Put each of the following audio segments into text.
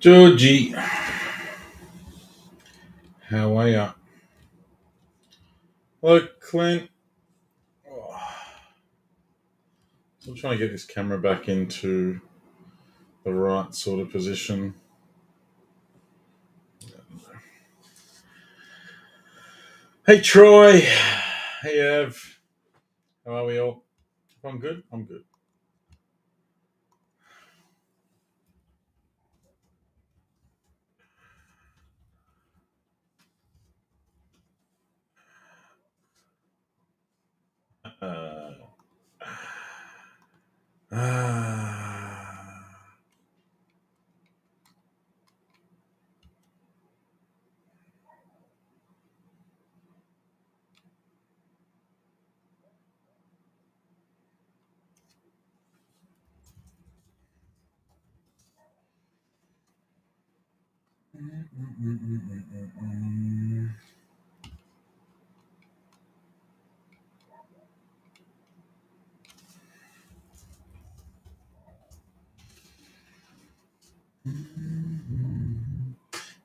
Georgie, how are you? Look, Clint. Oh, I'm trying to get this camera back into the right sort of position. Hey, Troy. Hey, Ev. How are we all? I'm good. I'm good. Uh, ah.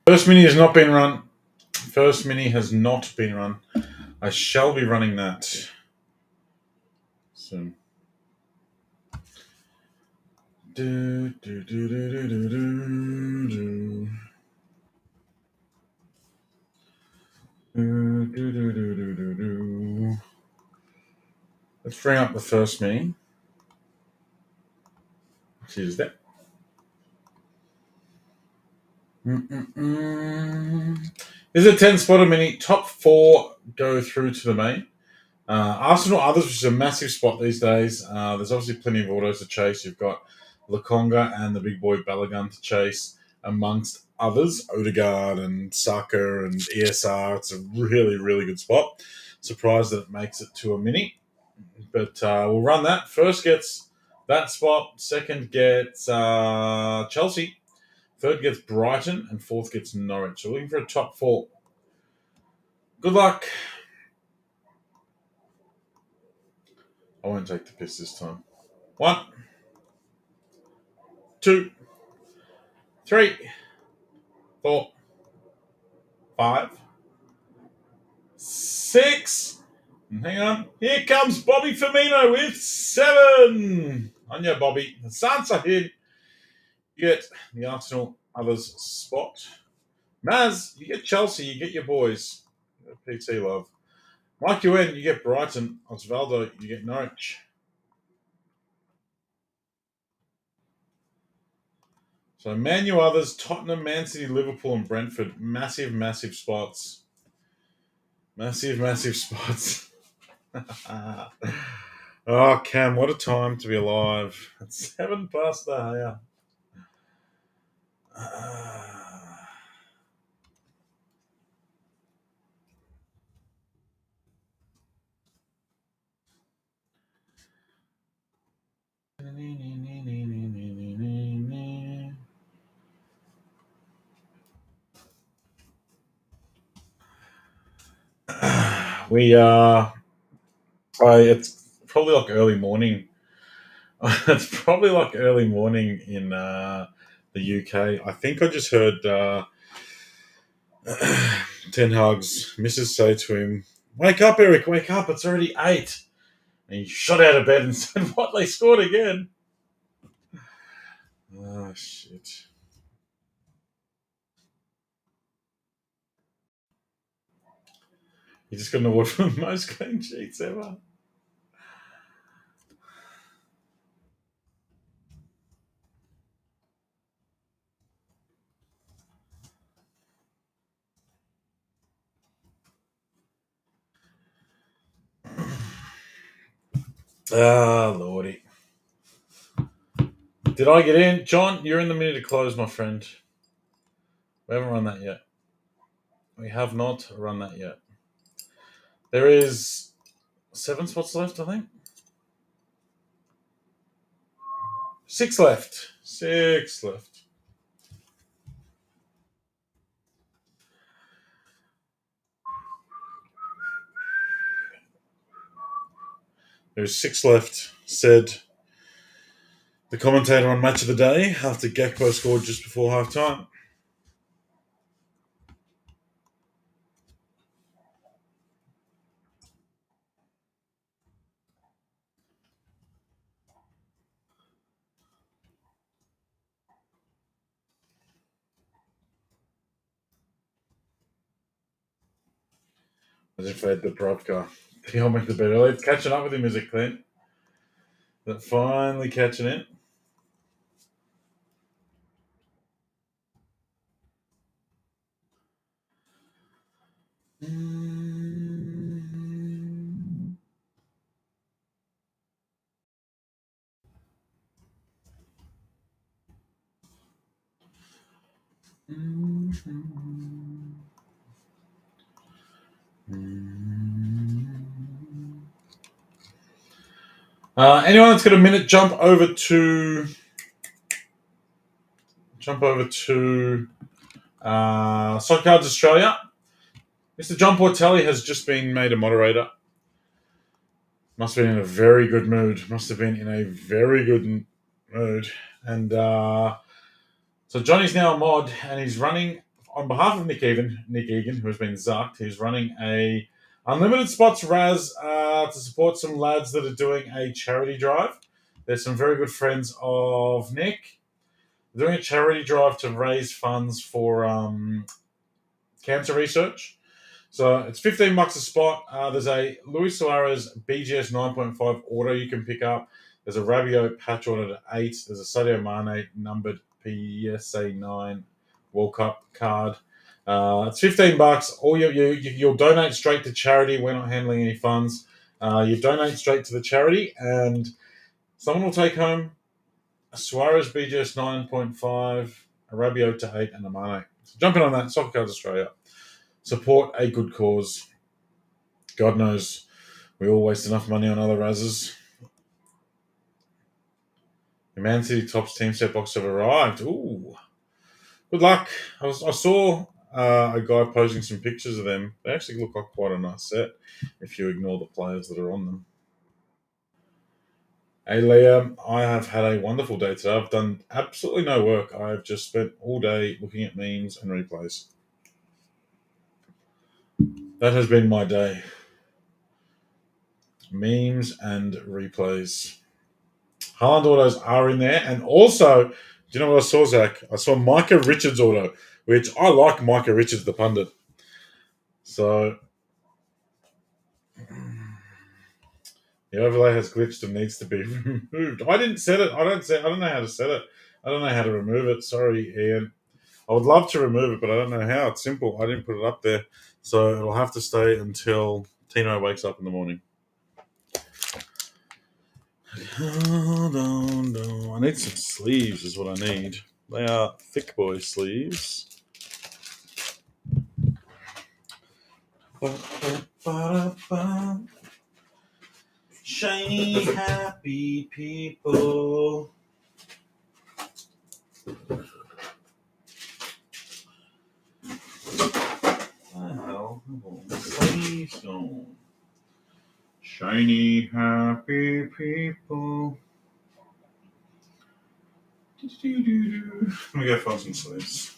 First mini has not been run. First mini has not been run. I shall be running that soon. Do, do, do, do, do, do, do, do. Do, do, do, do, do, do, do. Let's bring up the first mini. Choose that. This is a 10 spotter mini. Top four go through to the main. Arsenal others, which is a massive spot these days. There's obviously plenty of autos to chase. You've got Lakonga and the big boy Balogun to chase, amongst others, Odegaard and Saka and ESR. It's a really, really good spot. Surprised that it makes it to a mini. But we'll run that. First gets that spot. Second gets Chelsea. Third gets Brighton. And fourth gets Norwich. So we're looking for a top four. Good luck. I won't take the piss this time. 1, 2, 3, 4, 5, 6. And hang on. Here comes Bobby Firmino with 7. On you, Bobby. The Sansa here. You get the Arsenal others spot. Maz, you get Chelsea. You get your boys. PT love. Mike UN, you get Brighton. Osvaldo, you get Norwich. So Man U others, Tottenham, Man City, Liverpool, and Brentford. Massive, massive spots. Massive, massive spots. Oh, Cam, what a time to be alive. It's 7 past the hour. We it's probably like early morning. It's probably like early morning in the UK. I think I just heard Ten Hag's missus say to him, "Wake up, Eric! Wake up! It's already 8." And he shot out of bed and said, "What? They scored again?" Oh shit! He just got an award for the most clean sheets ever. Ah, lordy. Did I get in? John, you're in the minute to close, my friend. We haven't run that yet. We have not run that yet. There is 7 spots left, I think. 6 left. 6 left. There's 6 left. Said the commentator on Match of the Day after Gakpo scored just before half time. As if they had Dubrovka. He'll make the bet early. It's catching up with him, is it, Clint? That finally catching it. Anyone that's got a minute, jump over to Soccer Cards Australia. Mr. John Portelli has just been made a moderator. Must have been in a very good mood. And so Johnny's now a mod, and he's running on behalf of Nick Egan, who has been zucked. He's running a unlimited spots Raz to support some lads that are doing a charity drive. There's some very good friends of Nick doing a charity drive to raise funds for cancer research. So it's $15 a spot. There's a Luis Suarez BGS 9.5 auto you can pick up. There's a Rabiot patch ordered at 8. There's a Sadio Mane numbered PSA 9 World Cup card. It's $15. You'll donate straight to charity. We're not handling any funds. You donate straight to the charity, and someone will take home a Suarez BGS 9.5, a Rabiot to 8, and a Mane. So jumping on that, Soccer Cards Australia. Support a good cause. God knows we all waste enough money on other razzes. The Man City Tops team set box have arrived. Ooh. Good luck. I saw a guy posting some pictures of them. They actually look like quite a nice set if you ignore the players that are on them. Hey, Liam, I have had a wonderful day today. I've done absolutely no work. I've just spent all day looking at memes and replays. That has been my day. Memes and replays. Haaland autos are in there. And also, do you know what I saw, Zach? I saw Micah Richards auto, which I like Micah Richards, the pundit. So the overlay has glitched and needs to be removed. I didn't set it. I don't know how to set it. I don't know how to remove it. Sorry, Ian. I would love to remove it, but I don't know how. It's simple. I didn't put it up there. So it'll have to stay until Tino wakes up in the morning. I need some sleeves is what I need. They are thick boy sleeves. Shiny, happy people. Sleeves on. Shiny, happy people. Let me go find some sleeves.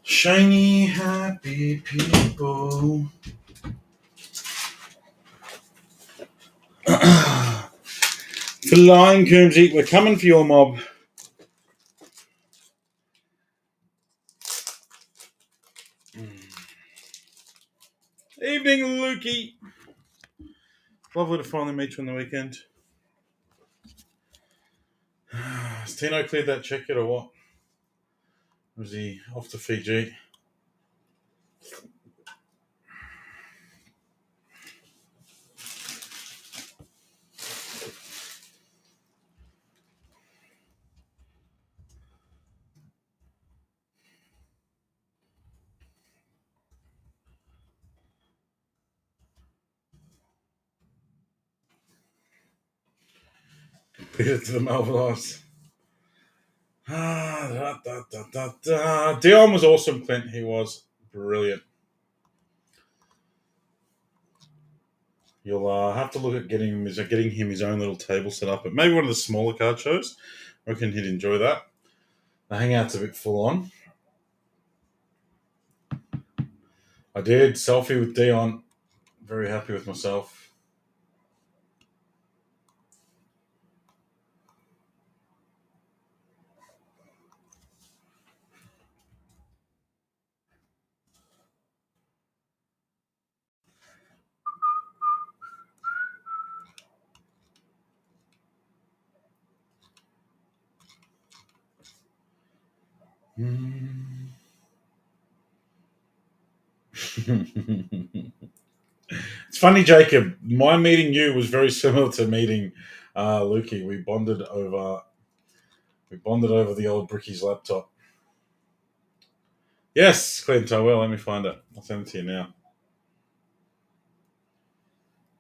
Shiny, happy people. Flying Coombsy, we're coming for your mob. Evening, Lukey. Lovely to finally meet you on the weekend. Has Tino cleared that check yet or what? Or is he off to Fiji? Beat it to the Melbourne Ice. Dion was awesome, Clint. He was brilliant. You'll have to look at getting him his own little table set up at maybe one of the smaller card shows. I reckon he'd enjoy that. The hangout's a bit full on. I did selfie with Dion. Very happy with myself. It's funny, Jacob. My meeting you was very similar to meeting Lukey. We bonded over the old Bricky's laptop. Yes, Clint, I will. Let me find it. I'll send it to you now.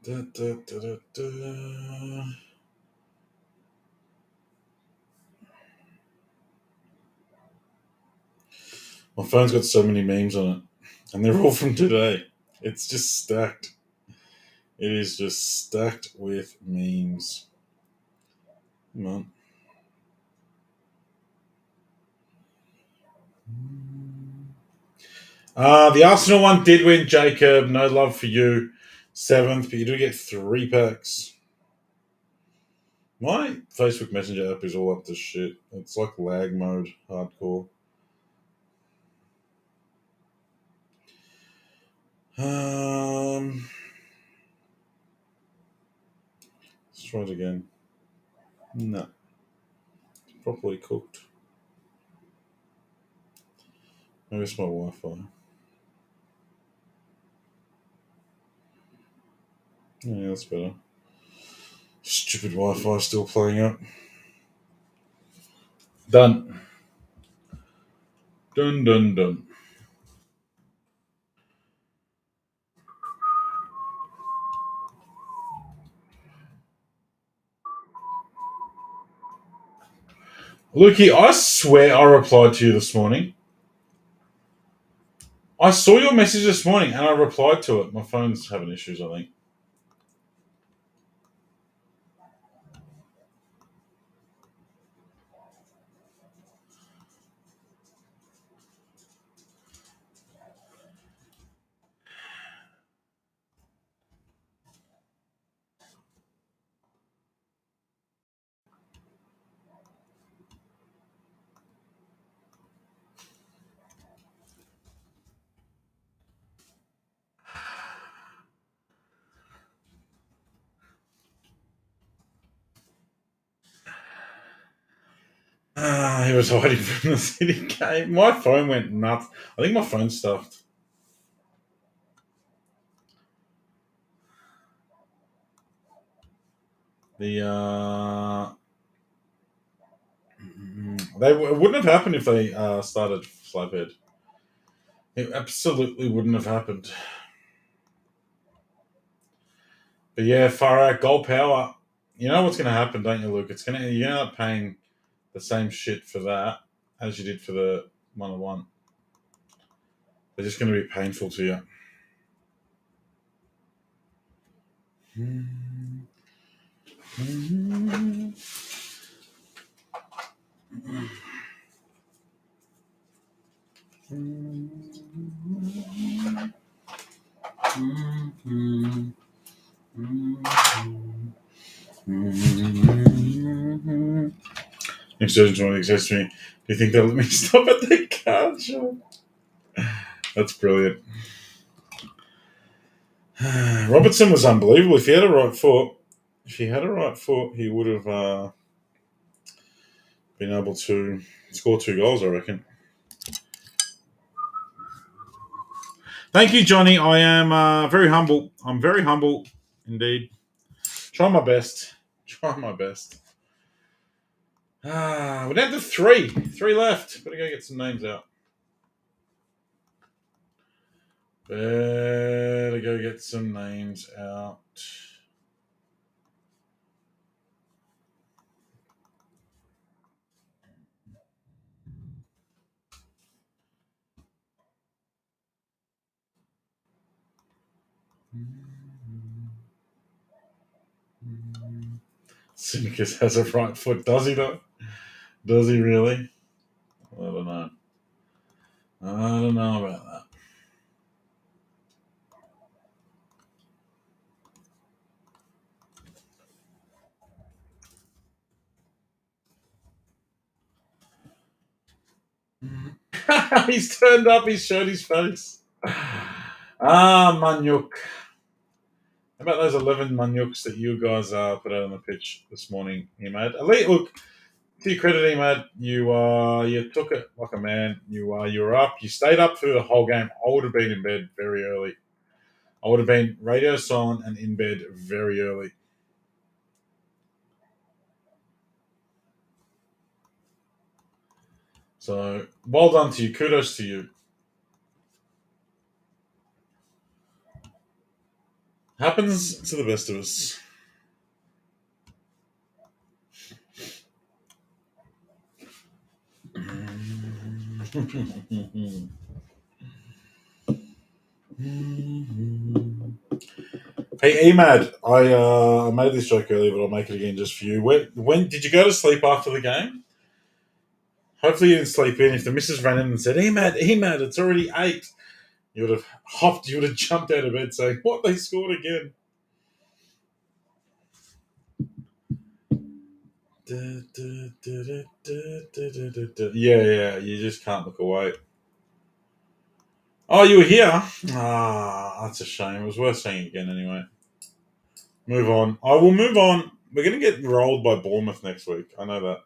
Da, da, da, da, da. My phone's got so many memes on it, and they're all from today. It's just stacked. It is just stacked with memes. Come on. The Arsenal one did win, Jacob. No love for you. 7th, but you do get 3 packs. My Facebook Messenger app is all up to shit. It's like lag mode, hardcore. Let's try it again. No. It's properly cooked. Maybe it's my Wi-Fi. Yeah, that's better. Stupid Wi-Fi still playing up. Done. Done, done, done. Lukey, I swear I replied to you this morning. I saw your message this morning and I replied to it. My phone's having issues, I think. He was hiding from the city game. My phone went nuts. I think my phone's stuffed. It wouldn't have happened if they started Slabhead. It absolutely wouldn't have happened. But yeah, far out goal power. You know what's going to happen, don't you, Luke? You're going to end up paying the same shit for that as you did for the 101. They're just going to be painful to you. Next urgent one exists to me. Do you think they'll let me stop at the card shop? That's brilliant. Robertson was unbelievable. If he had a right foot, he would have been able to score 2 goals, I reckon. Thank you, Johnny. I am very humble. I'm very humble indeed. Try my best. We're down to 3. 3 left. Better go get some names out. Better go get some names out. Simicus has a right foot, does he though? Does he really? I don't know. I don't know about that. He's turned up, he's showed his face. Manyuk. How about those 11 Manyuks that you guys put out on the pitch this morning, Emad? Elite, look, to your credit, Emad, you took it like a man. You were up. You stayed up through the whole game. I would have been in bed very early. I would have been radio silent and in bed very early. So, well done to you. Kudos to you. Happens to the best of us. Hey, Emad, I made this joke earlier, but I'll make it again just for you. When did you go to sleep after the game? Hopefully, you didn't sleep in. If the missus ran in and said, Emad, it's already 8, you would have hopped, you would have jumped out of bed saying, what, they scored again? Yeah, you just can't look away. Oh, you were here? That's a shame. It was worth saying again anyway. Move on. I will move on. We're going to get rolled by Bournemouth next week. I know that.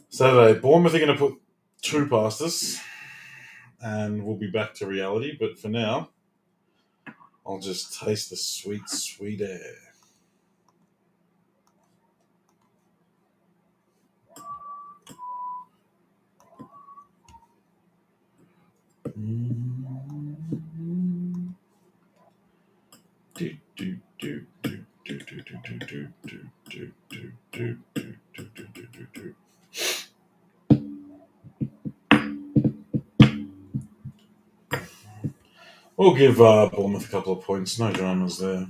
Saturday, Bournemouth are going to put 2 past us, and we'll be back to reality. But for now, I'll just taste the sweet, sweet air. We'll give Bournemouth a couple of points. No dramas there.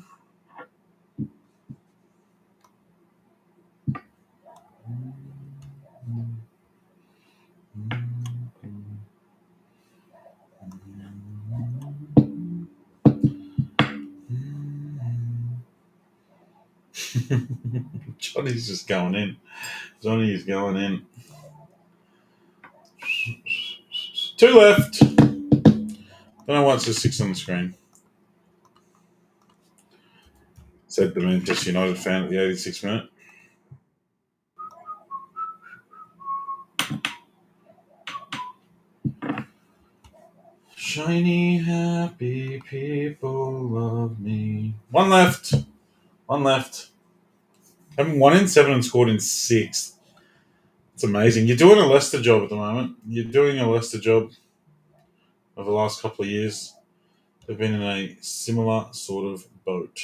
Johnny's just going in. Johnny's going in. 2 left. Don't know why it says 6 on the screen. Said the Manchester United fan at the 86th minute. Shiny, happy people love me. 1 left. 1 left. Haven't won in 7 and scored in 6. It's amazing. You're doing a Leicester job at the moment. You're doing a Leicester job over the last couple of years. They've been in a similar sort of boat.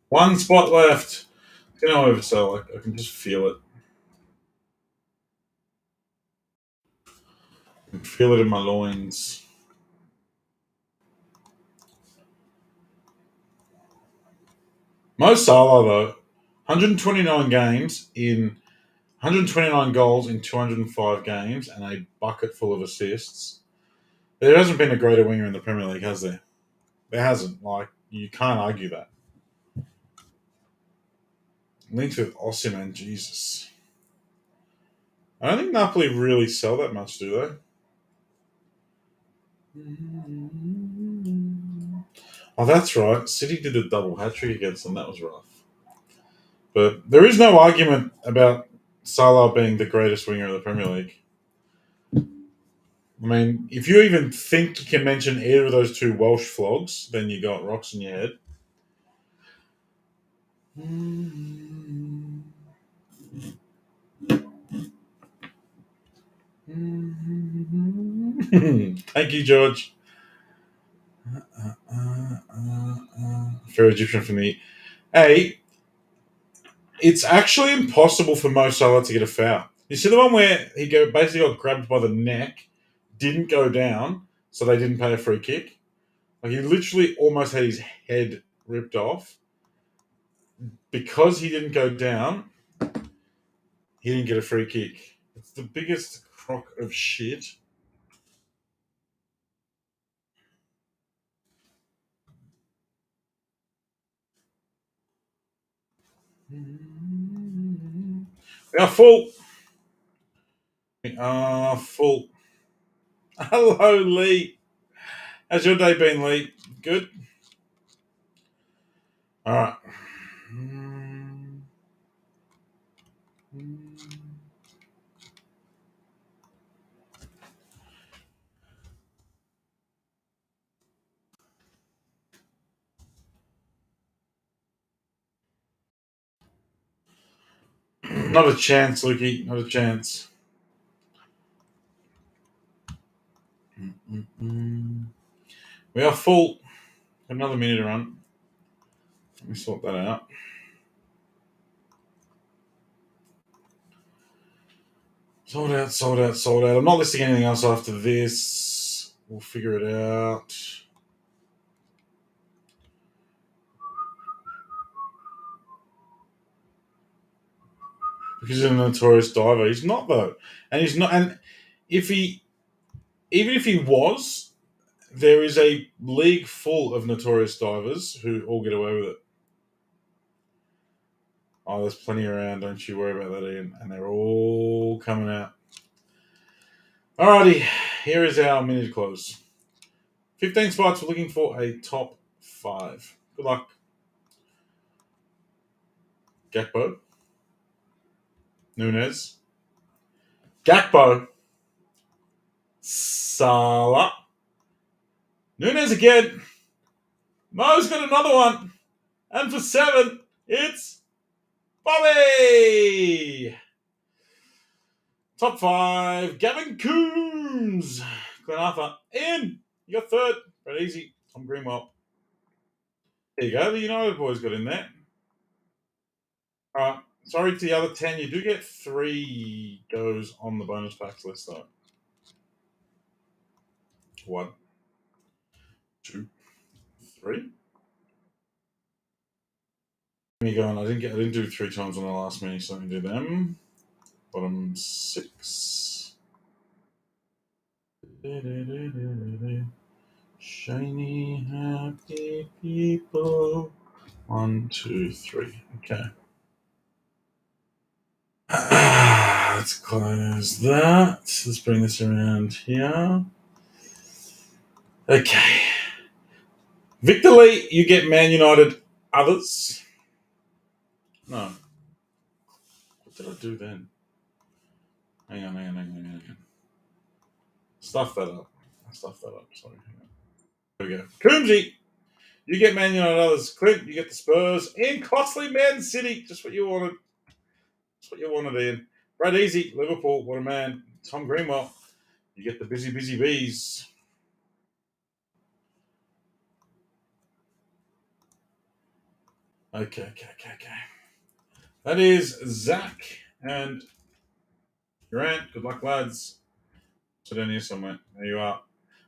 One spot left. It's going to oversell. I can just feel it. I can feel it in my loins. Mo Salah, though, 129 games in 129 goals in 205 games and a bucket full of assists. There hasn't been a greater winger in the Premier League, has there? There hasn't. You can't argue that. Linked with Osimhen, Jesus. I don't think Napoli really sell that much, do they? Oh, that's right. City did a double hat-trick against them. That was rough. But there is no argument about Salah being the greatest winger in the Premier League. I mean, if you even think you can mention either of those 2 Welsh flogs, then you got rocks in your head. Thank you, George. Fair Egyptian for me. Hey, It's actually impossible for Mo Salah to get a foul. You see the one where he basically got grabbed by the neck, didn't go down, so they didn't pay a free kick. Like he literally almost had his head ripped off because he didn't go down. He didn't get a free kick. It's the biggest crock of shit. We are full. We are full. Hello, Lee. How's your day been, Lee? Good? All right. Not a chance, Lukey. Not a chance. We are full. Another minute to run. Let me sort that out. Sold out, sold out, sold out. I'm not listing anything else after this. We'll figure it out. Because he's a notorious diver. He's not, though. And he's not. And if he, even if he was, there is a league full of notorious divers who all get away with it. Oh, there's plenty around. Don't you worry about that, Ian. And they're all coming out. Alrighty, here is our minute close. 15 spots. We're looking for a top 5. Good luck. Gakpo. Nunez. Gakpo. Salah. Nunez again. Mo's got another one. And for 7, it's Bobby. Top 5. Gavin Coombs. Glenn Arthur. Ian. You got 3rd. Very easy. Tom Greenwell. There you go. The United boys got in there. All right. Sorry to the other 10. You do get 3 goes on the bonus packs list, though. 1, 2, 3. Me going. I didn't do 3 times on the last mini, so let me do them. Bottom 6. Shiny happy people. 1, 2, 3. Okay. Let's close that. Let's bring this around here. Okay. Victor Lee, you get Man United others. No. What did I do then? Hang on. Stuff that up. Sorry. Hang on. There we go. Coombsy, you get Man United others. Clint, you get the Spurs. And costly Man City. Just what you wanted. That's what you wanted, Ian. Brad Easy, Liverpool. What a man. Tom Greenwell, you get the busy bees. Okay. That is Zach and Grant. Good luck, lads. So down here somewhere. There you are.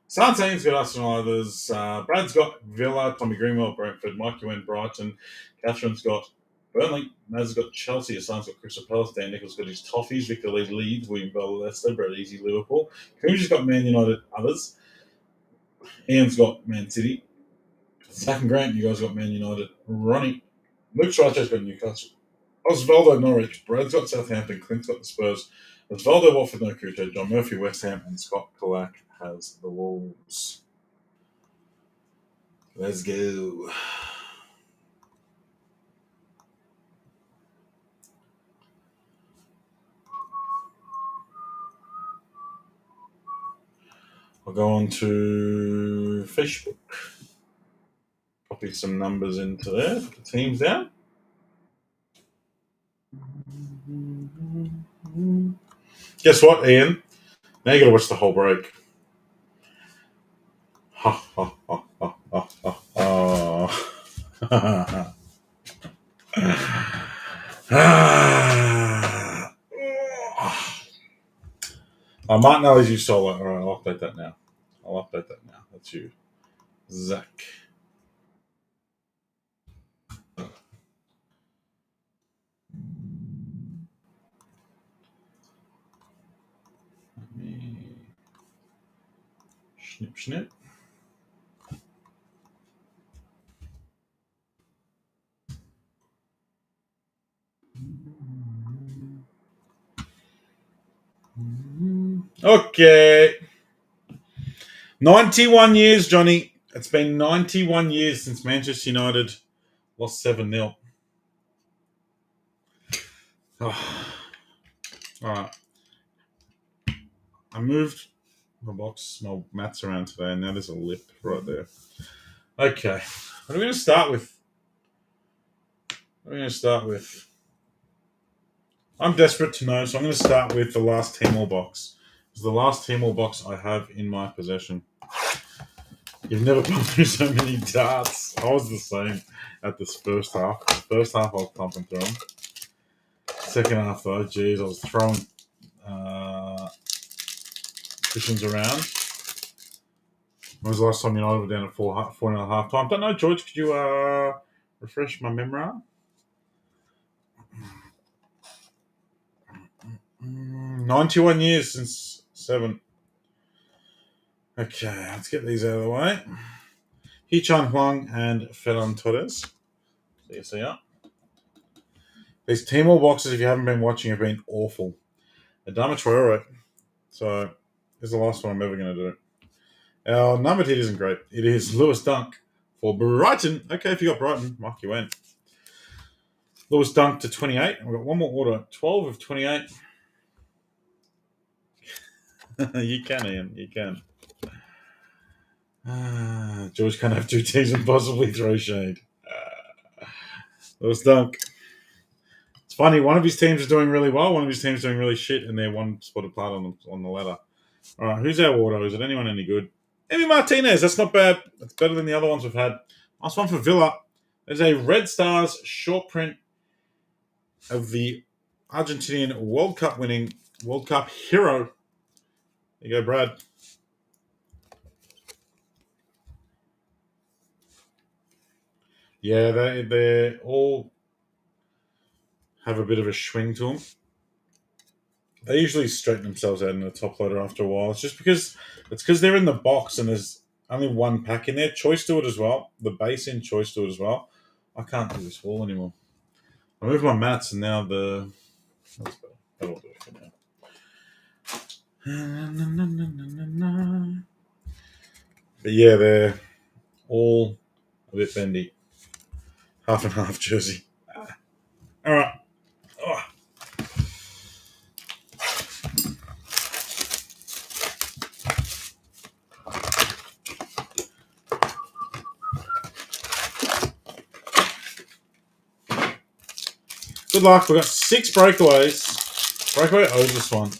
Santane's got Arsenal others. Brad's got Villa, Tommy Greenwell, Brentford, Mike Ewen, Brighton. Catherine's got Burnley. Naz's got Chelsea. Hassan's got Crystal Palace. Dan Nichols got his Toffees. Victor Lee Leeds. William Bell, Leicester. Brad Easy, Liverpool. Coombs got Man United others. Ian's got Man City. Zach and Grant, you guys got Man United. Ronnie. Luke Schweitzer's got Newcastle. Osvaldo Norwich. Brad's got Southampton. Clint's got the Spurs. Osvaldo Watford, no Cujo. John Murphy, West Ham. And Scott Kalak has the Wolves. Let's go. I'll go on to Facebook. Copy some numbers into there. Put the teams down. Guess what, Ian? Now you got to watch the whole break. Ah. Oh, Martinelli's you solo. All right, I'll update that now. That's you, Zach. Snip, snip. Okay. 91 years, Johnny. It's been 91 years since Manchester United lost 7-0. Oh. All right. I moved my box, my mats around today, and now there's a lip right there. Okay. What are we going to start with? I'm desperate to know, so I'm going to start with the last Tmall box. It's the last Tmall box I have in my possession. You've never gone through so many darts. I was the same at this first half. The first half I was pumping through them. Second half though, geez, I was throwing cushions around. When was the last time United were down at 4-0 at half time? Don't know, George, could you refresh my memory? 91 years since 7. Okay, let's get these out of the way. Hee-Chan Huang and Ferran Torres. See ya. These Tmall boxes, if you haven't been watching, have been awful. Adama Traore. So, this is the last one I'm ever going to do. Our numbered hit isn't great. It is Lewis Dunk for Brighton. Okay, if you got Brighton, mark you went. Lewis Dunk to 28. We've got one more order. 12 of 28. You can, Ian. You can. George can't have two teams and possibly throw shade. Lewis Dunk. It's funny. One of his teams is doing really well. One of his teams is doing really shit, and they're one spot apart on the ladder. All right, who's our auto? Is it anyone any good? Emi Martinez. That's not bad. That's better than the other ones we've had. Last one for Villa. There's a Red Stars short print of the Argentinian World Cup winning World Cup hero. There you go, Brad. Yeah, they all have a bit of a swing to them. They usually straighten themselves out in the top loader after a while. It's just because they're in the box and there's only one pack in there. Choice to it as well. The base in choice to it as well. I can't do this wall anymore. I moved my mats and now the... That's better. That'll do it for now. But yeah, they're all a bit bendy. Half and half jersey. All right. Oh. Good luck. We've got 6 breakaways. Breakaway owes us one.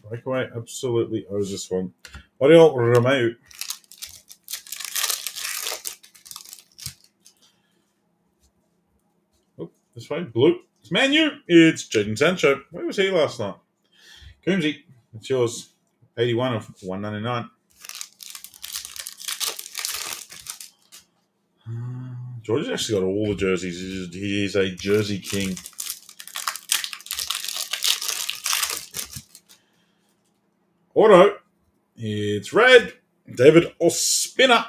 Breakaway absolutely owes us one. Oriol Romeu. Oh, this way. Blue. It's Manu. It's Jadon Sancho. Where was he last night? Coombsy. It's yours. 81 of 199. George has actually got all the jerseys. He is a jersey king. Auto. It's red. David Ospina.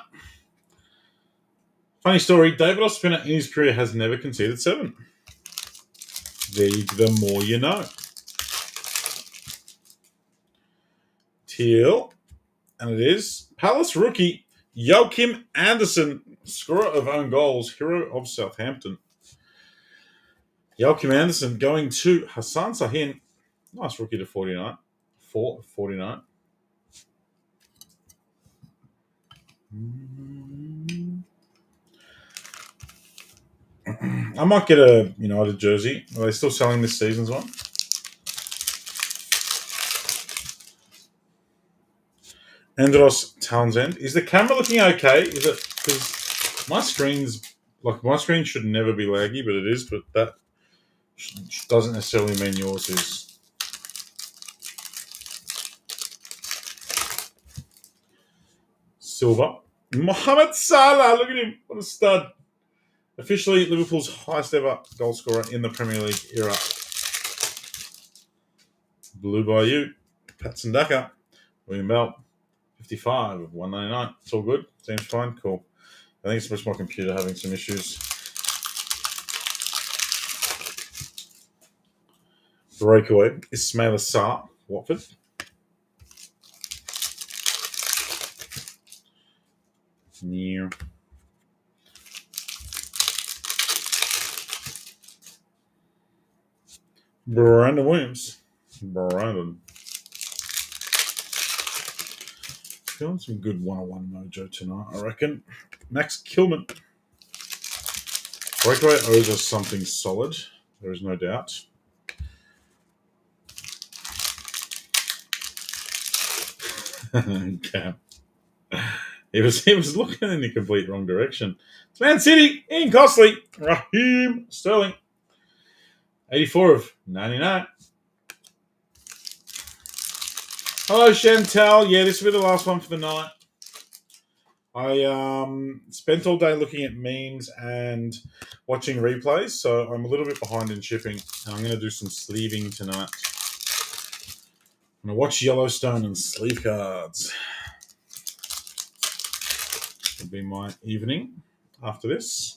Funny story. David Ospina in his career has never conceded 7. The more you know. Teal. And it is Palace rookie Joachim Andersen, scorer of own goals, hero of Southampton. Joachim Andersen going to Hassan Sahin. Nice rookie to 49. 4 of 49. I might get a United jersey. Are they still selling this season's one? Andros Townsend. Is the camera looking okay? Is it because my screen should never be laggy, but it is. But that Which doesn't necessarily mean yours is. Silver. Mohamed Salah, look at him. What a stud. Officially Liverpool's highest ever goal scorer in the Premier League era. Blue by you. Patson Daka. William Bell. 55 of 199. It's all good. Seems fine. Cool. I think it's just my computer having some issues. Breakaway. Ismail Assar. Watford. Near. Brandon Williams. Brandon. Feeling some good 101 mojo tonight, I reckon. Max Kilman. Breakaway owes us something solid. There is no doubt. Okay. He was looking in the complete wrong direction. It's Man City, Ian Costley, Raheem Sterling. 84 of 99. Hello, Chantal. Yeah, this will be the last one for the night. I spent all day looking at memes and watching replays, so I'm a little bit behind in shipping, and I'm going to do some sleeving tonight. I'm going to watch Yellowstone and sleeve cards. Will be my evening after this.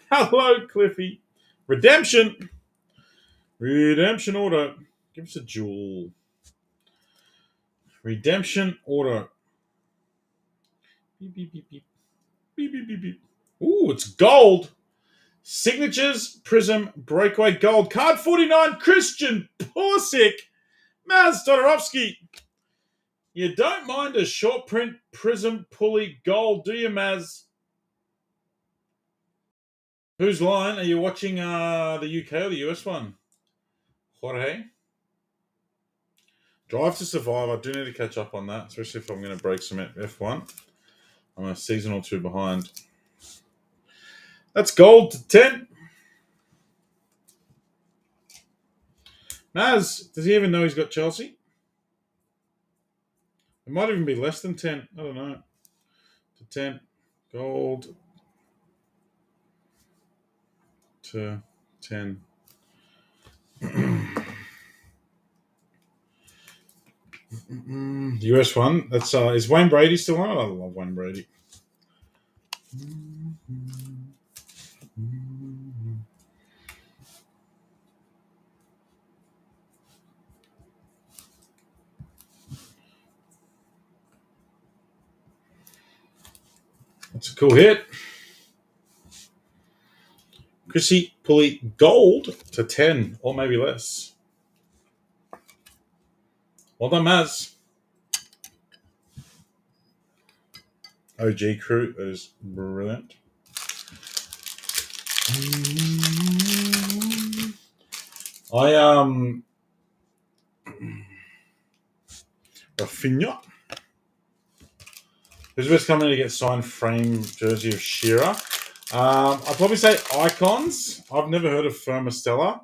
Hello, Cliffy. Redemption. Redemption auto. Give us a jewel. Redemption auto. Beep, beep, beep, beep. Beep, beep, beep, beep. Ooh, it's gold. Signatures, Prizm, Breakaway, gold. Card 49, Christian Pulisic. Maz Todorovsky. You don't mind a short print Prizm Pulley gold, do you, Maz? Whose line? Are you watching the UK or the US one? Jorge? Drive to Survive. I do need to catch up on that, especially if I'm going to break some F1. I'm a season or two behind. That's gold to 10. Maz, does he even know he's got Chelsea? It might even be less than 10. I don't know. To 10. Gold to 10. US one. That's is Wayne Brady still on? I love Wayne Brady. That's a cool hit. Chrissy Pulley gold to 10 or maybe less. Well done, Maz. OG crew is brilliant. Rafinha. Who's the best company to get signed frame jersey of Shearer? I'd probably say Icons. I've never heard of Firma Stella.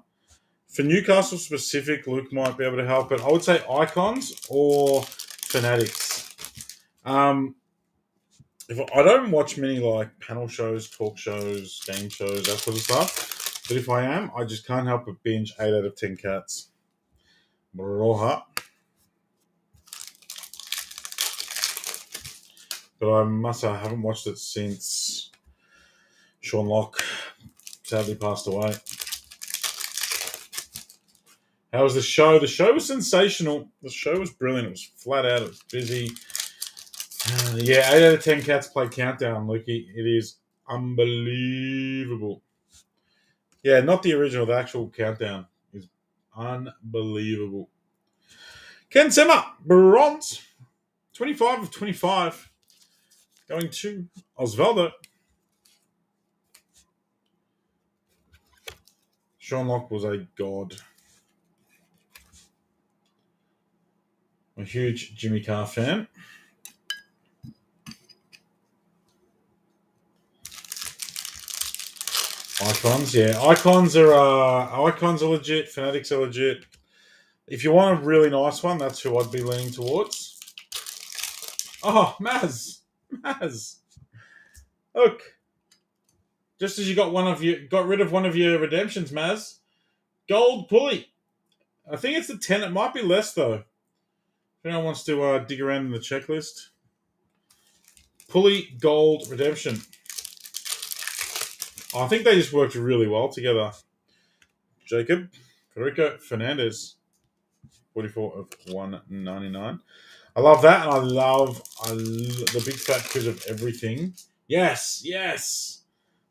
For Newcastle specific, Luke might be able to help, but I would say Icons or Fanatics. If I don't watch many like panel shows, talk shows, game shows, that sort of stuff. But if I am, I just can't help but binge 8 out of 10 cats. Broha. But I must say I haven't watched it since Sean Locke sadly passed away. How was the show? The show was sensational. The show was brilliant. It was flat out. It was busy. Yeah, 8 out of 10 cats play Countdown, Lukey. It is unbelievable. Yeah, not the original. The actual Countdown is unbelievable. Ken Semmer, bronze. 25 of 25. Going to Osvaldo. Sean Locke was a god. I'm a huge Jimmy Carr fan. Icons, yeah. Icons are legit. Fanatics are legit. If you want a really nice one, that's who I'd be leaning towards. Oh, Maz. Look, just as you got rid of one of your redemptions, Maz. Gold pulley. I think it's the 10. It might be less though. If anyone wants to dig around in the checklist, pulley gold redemption. I think they just worked really well together. Jacob, Federico Fernandez, 44 of 199. I love that, and I love the big fat quiz of everything. Yes,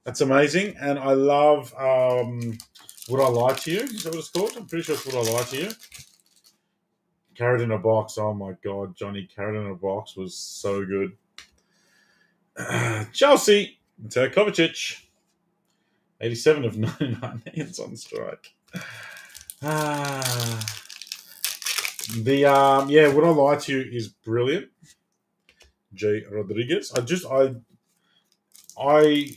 that's amazing, and I love Would I Lie to You? Is that what it's called? I'm pretty sure it's Would I Lie to You. Carrot in a Box. Oh my god, Johnny, Carrot in a Box was so good. Chelsea, Mateo Kovacic, 87 of 99 hands on strike. Would I Lie to You is brilliant. J. Rodriguez. I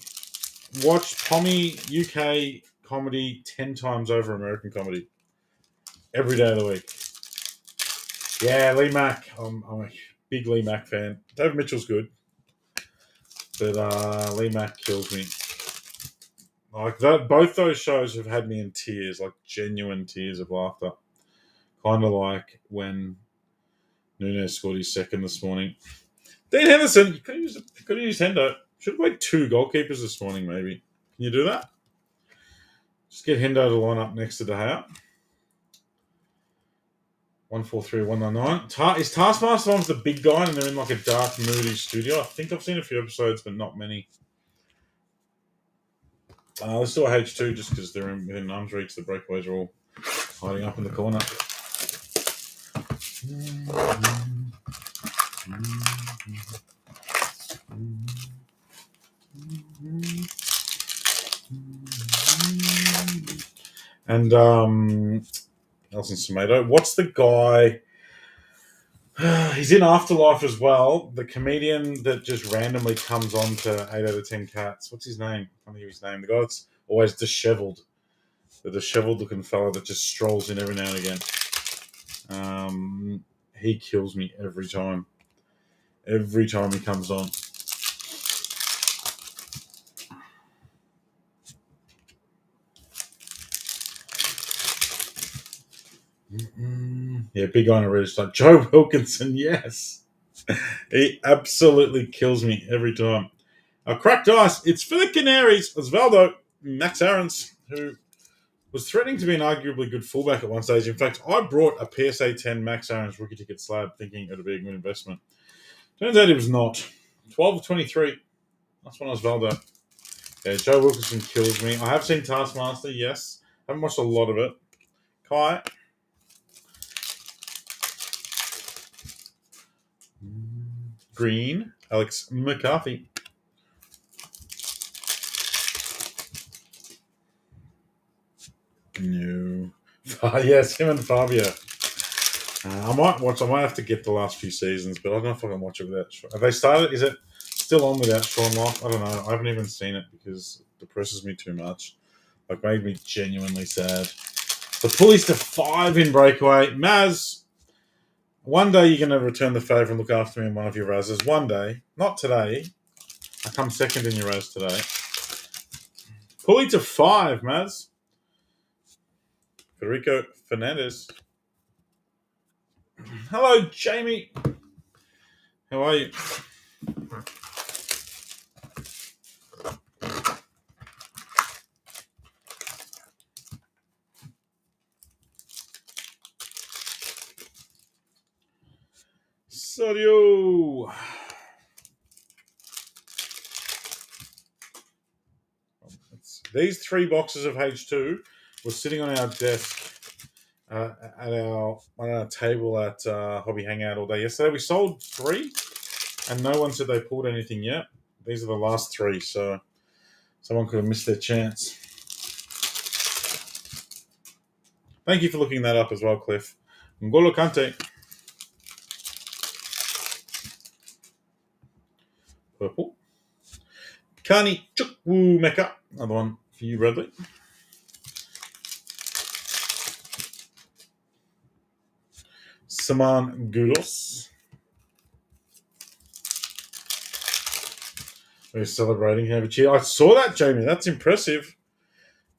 watch Tommy UK comedy 10 times over American comedy every day of the week. Yeah, Lee Mack. I'm a big Lee Mack fan. David Mitchell's good, but Lee Mack kills me. Like that, both those shows have had me in tears, like genuine tears of laughter. Kind of like when Nunes scored his second this morning. Dean Henderson, you could have used Hendo. Should have played 2 goalkeepers this morning, maybe. Can you do that? Just get Hendo to line up next to De Gea. 143-199. Is Taskmaster one's the big guy and they're in like a dark, moody studio? I think I've seen a few episodes, but not many. Let's do a H2 just because they're within arm's reach. The breakaways are all hiding up in the corner. And Nelson Semedo. What's the guy? He's in Afterlife as well. The comedian that just randomly comes on to 8 out of 10 Cats. What's his name? I can't think of his name. The guy that's always disheveled. The disheveled looking fella that just strolls in every now and again. He kills me every time. Every time he comes on. Yeah, big on a register. Joe Wilkinson, yes. He absolutely kills me every time. Cracked ice. It's for the Canaries. Osvaldo, Max Aarons, who was threatening to be an arguably good fullback at one stage. In fact, I brought a PSA 10 Max Aarons rookie ticket slab thinking it would be a good investment. Turns out it was not. 12 of 23. That's one Osvaldo. Yeah, Joe Wilkinson kills me. I have seen Taskmaster, yes. Haven't watched a lot of it. Kai. Green. Alex McCarthy. No. Yes, him and Fabio. I might have to get the last few seasons, but I don't know if I can watch it without. Have they started? Is it still on without Sean Locke? I don't know. I haven't even seen it because it depresses me too much. Like, made me genuinely sad. The pulleys to 5 in Breakaway. Maz, one day you're going to return the favour and look after me in one of your razzes. One day. Not today. I come second in your razz today. Pulley to 5, Maz. Federico Fernandez. Hello, Jamie. How are you? Sadio. These 3 boxes of H2 were sitting on our desk on our table at Hobby Hangout all day yesterday. We sold 3, and no one said they pulled anything yet. These are the last 3, so someone could have missed their chance. Thank you for looking that up as well, Cliff. N'Golo Kante. Purple. Kani Chukwumeka. Another one for you, Bradley. Saman Goudos. We're celebrating. Have a cheer. I saw that, Jamie. That's impressive.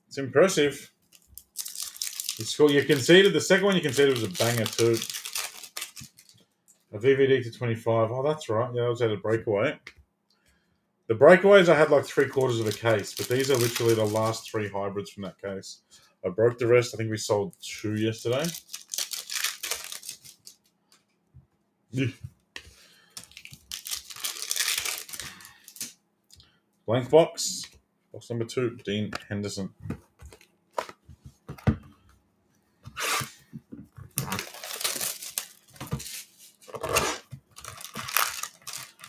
It's impressive. You conceded. The second one you conceded was a banger too. A VVD to 25. Oh, that's right. Yeah, I was at a breakaway. The breakaways, I had like 3/4 of a case, but these are literally the last 3 hybrids from that case. I broke the rest. I think we sold 2 yesterday. Yeah. Blank box. Box number 2, Dean Henderson.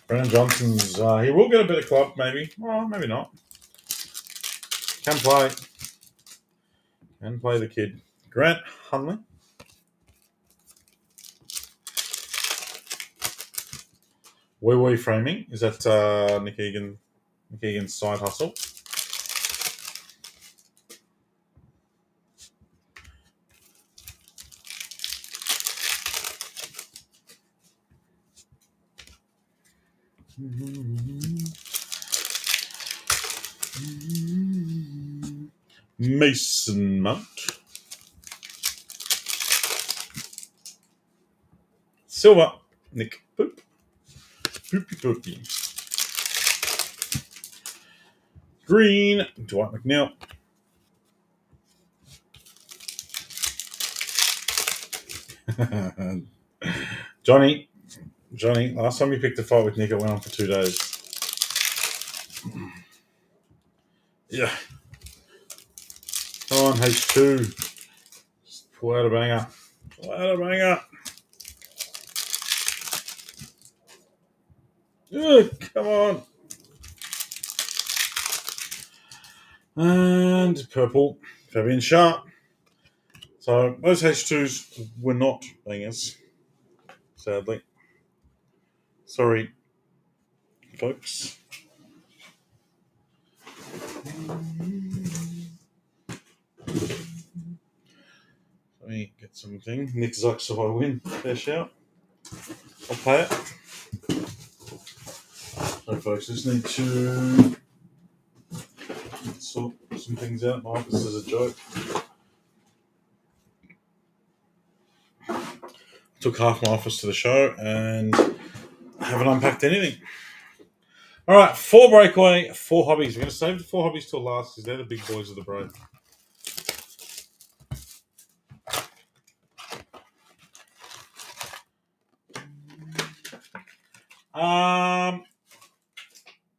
Brennan Johnson's, he will get a bit of club, maybe. Well, maybe not. Can play. Can play the kid. Grant Hunley. Wee framing. Is that Nick Egan's side hustle? Mason Mount. Silver. Nick Poop. Poopy. Green. Dwight McNeil. Johnny, last time you picked a fight with Nick, it went on for 2 days. Yeah. Come on, H2. Just pull out a banger. Ugh, come on. And purple, Fabian Sharp. So those H2s were not bangers, sadly. Sorry, folks. Let me get something. Nick Zuck, so I win. Fair shout. I'll pay it. So, folks, just need to sort some things out. My office is a joke. Took half my office to the show and haven't unpacked anything. All right, 4 breakaway, 4 hobbies. We're going to save the 4 hobbies till last because they're the big boys of the break.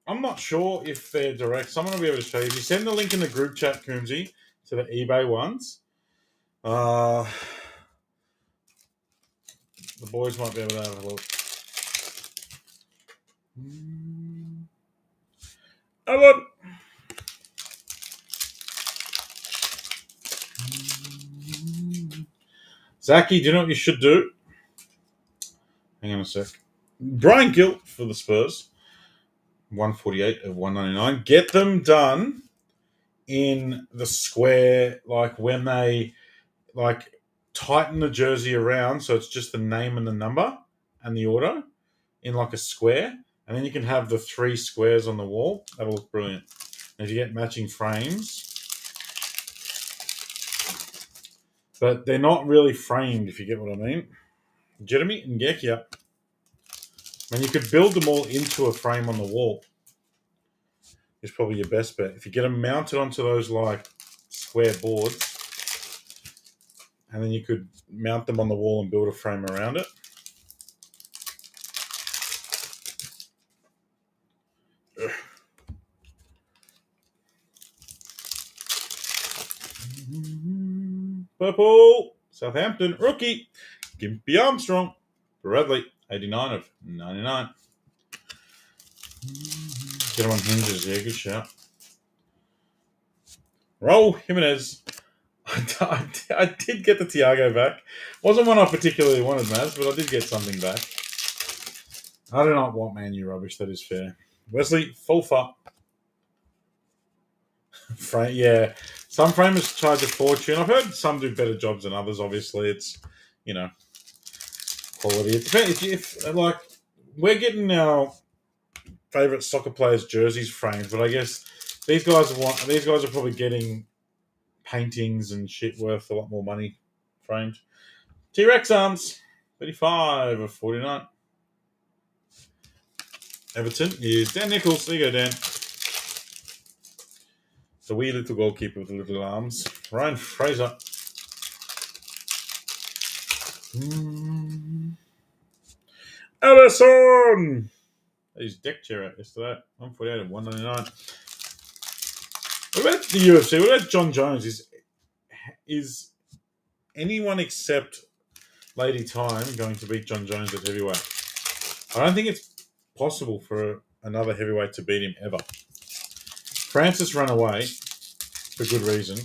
I'm not sure if they're direct, so I'm going to be able to show you. If you send the link in the group chat, Coombsy, to the eBay ones, the boys might be able to have a look. Hello. Zachy, do you know what you should do? Hang on a sec. Brian Gilt for the Spurs. 148 of 199. Get them done in the square, like when they tighten the jersey around so it's just the name and the number and the auto in like a square, and then you can have the 3 squares on the wall. That'll look brilliant. And if you get matching frames, but they're not really framed, if you get what I mean. Jeremy and Gekia. And you could build them all into a frame on the wall. Is probably your best bet. If you get them mounted onto those like square boards, and then you could mount them on the wall and build a frame around it. Ugh. Purple, Southampton, rookie, Gimpy Armstrong, Bradley, 89 of 99. Get him on hinges, yeah, good shout. Raul Jimenez. I did get the Tiago back. Wasn't one I particularly wanted, Maz, but I did get something back. I do not want Man U rubbish. That is fair. Wesley Fulfa. Yeah, some framers charge a fortune. I've heard some do better jobs than others. Obviously, it's quality. It depends. If like we're getting our favorite soccer players' jerseys framed, but I guess these guys are probably getting paintings and shit worth a lot more money framed. T-Rex arms, 35 of 49. Everton is Dan Nichols. There you go, Dan. The wee little goalkeeper with the little arms. Ryan Fraser. Ellison! He's deck chair out yesterday. 148 of 199. What about the UFC? What about John Jones? Is anyone except Lady Time going to beat John Jones at heavyweight? I don't think it's possible for another heavyweight to beat him ever. Francis ran away for good reason.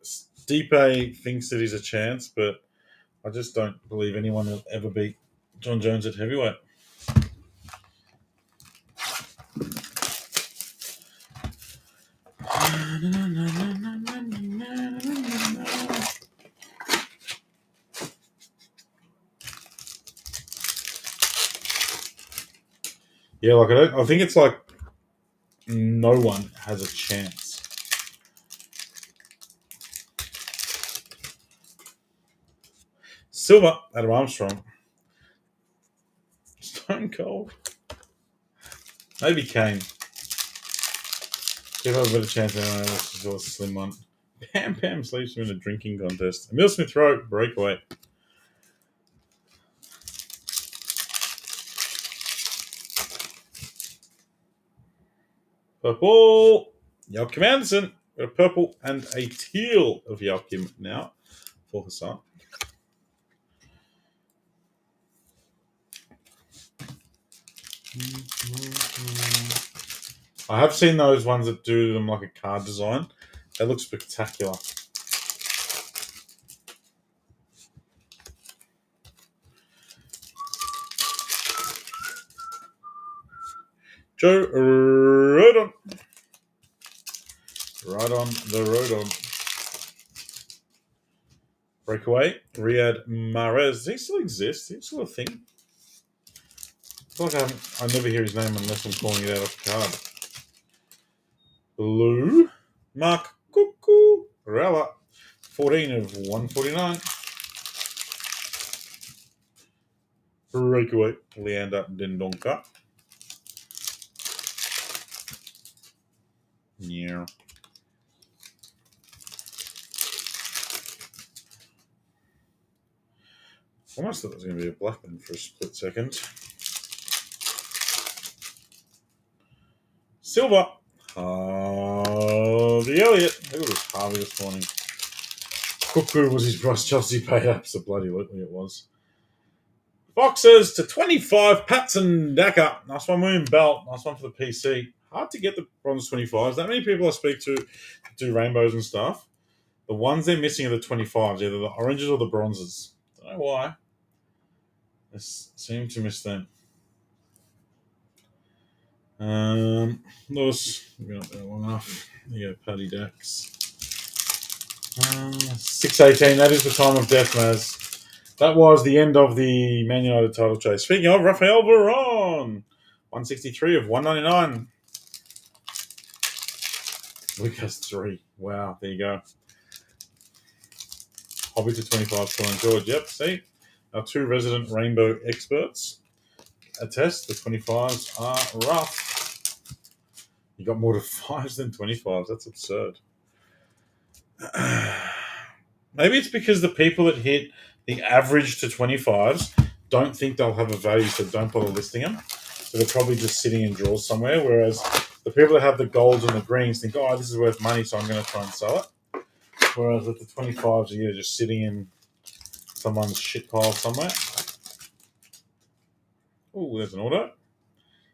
Stipe thinks that he's a chance, but I just don't believe anyone will ever beat John Jones at heavyweight. Yeah, like I think it's like no one has a chance. Silver, Adam Armstrong. Stone Cold. Maybe Kane. Give her a better chance than anyone else. A slim one. Pam sleeps in a drinking contest. Emil Smith Rowe, Breakaway. Purple. Joachim Anderson. Got a purple and a teal of Joachim now for Hassan. I have seen those ones that do them like a card design. They look spectacular. Joe Rodon. Right on the Rodon. Breakaway. Riyad Mahrez. Does he still exist? Is he still a thing? I feel like I never hear his name unless I'm calling it out off the card. Blue. Mark Cuckoo. Rella. 14 of 149. Breakaway. Leander Dendonka. Yeah. I almost thought it was going to be a Blackman for a split second. Silver. Harvey Elliott. Who was Harvey this morning? Cuckoo was his price. Chelsea paid absolutely it was. Boxers to 25. Patson Daka. Nice one, William Belt. Nice one for the PC. Hard to get the bronze 25s. That many people I speak to do rainbows and stuff. The ones they're missing are the 25s, either the oranges or the bronzes. Don't know why. They seem to miss them. Lewis, we're not there long enough. There you go, Paddy Dax. 6:18. That is the time of death, Maz. That was the end of the Man United title chase. Speaking of, Rafael Varane, 163 of 199. Lucas 3. Wow, there you go. Hobby to 25, Sean George. Yep, see? Our two resident rainbow experts attest the 25s are rough. You got more to 5s than 25s. That's absurd. Maybe it's because the people that hit the average to 25s don't think they'll have a value, so don't bother listing them. So they're probably just sitting in drawers somewhere, whereas the people that have the golds and the greens think, oh, this is worth money, so I'm going to try and sell it. Whereas with the 25s, you're just sitting in someone's shit pile somewhere. Oh, there's an order.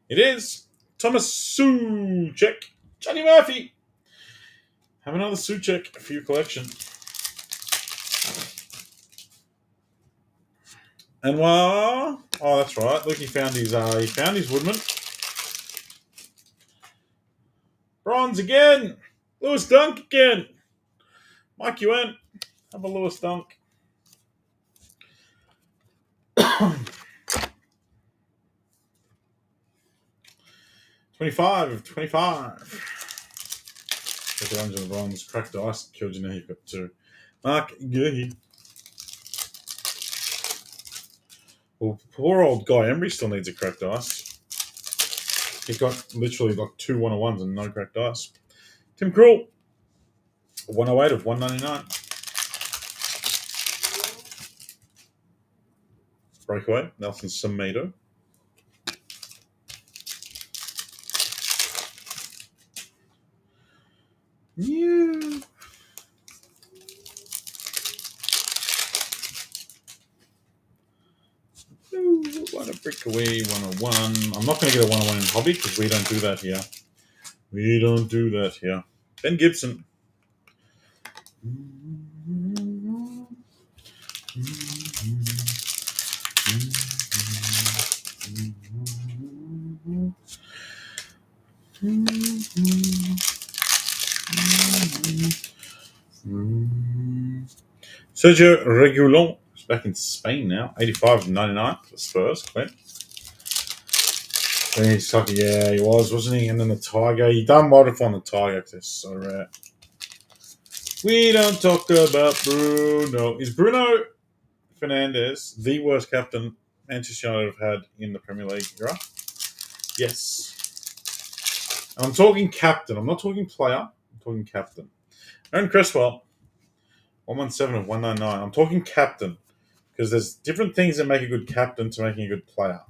It is Thomas Suchek, Johnny Murphy. Have another Suchek for your collection. And oh, that's right. Look, he found his Woodman. Bronze again. Lewis Dunk again. Mike, you went. Have a Lewis Dunk. 25 of 25. The orange and the bronze. Cracked dice. Killed you now. You've got 2. Mark, go ahead. Well, poor old Guy Embry still needs a cracked dice. He's got literally like 2 101s and no cracked dice. Tim Krul. 108 of 199. Breakaway. Nelson Semedo. Yeah. What a breakaway 101. I'm not going to get a 101 in hobby because we don't do that here. We don't do that here. Ben Gibson. Sergio Regulon is back in Spain now. 85 of 99 for Spurs. Clint. He's talking, yeah, he was, wasn't he? And then the Tiger. He done modify on the Tiger because it's so rare. We don't talk about Bruno. Is Bruno Fernandes the worst captain Manchester United have had in the Premier League era? Yes. And I'm talking captain. I'm not talking player. I'm talking captain. Aaron Cresswell, 117 of 199. I'm talking captain because there's different things that make a good captain to making a good player.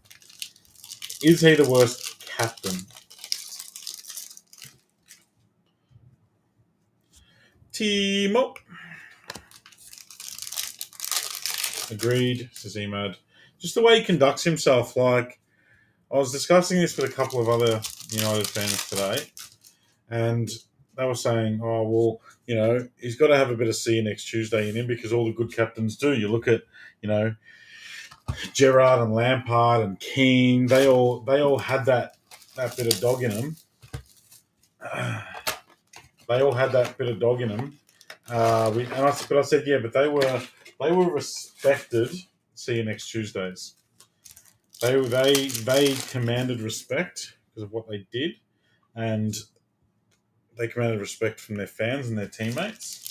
Is he the worst captain? Tmall. Agreed, says Emad. Just the way he conducts himself. Like, I was discussing this with a couple of other United fans today, and they were saying, oh, well, he's got to have a bit of see you next Tuesday in him because all the good captains do. You look at, Gerrard and Lampard and Keane, they all had that bit of dog in them. They all had that bit of dog in them. But I said, yeah, but they were respected. See you next Tuesdays. They commanded respect because of what they did, and they commanded respect from their fans and their teammates.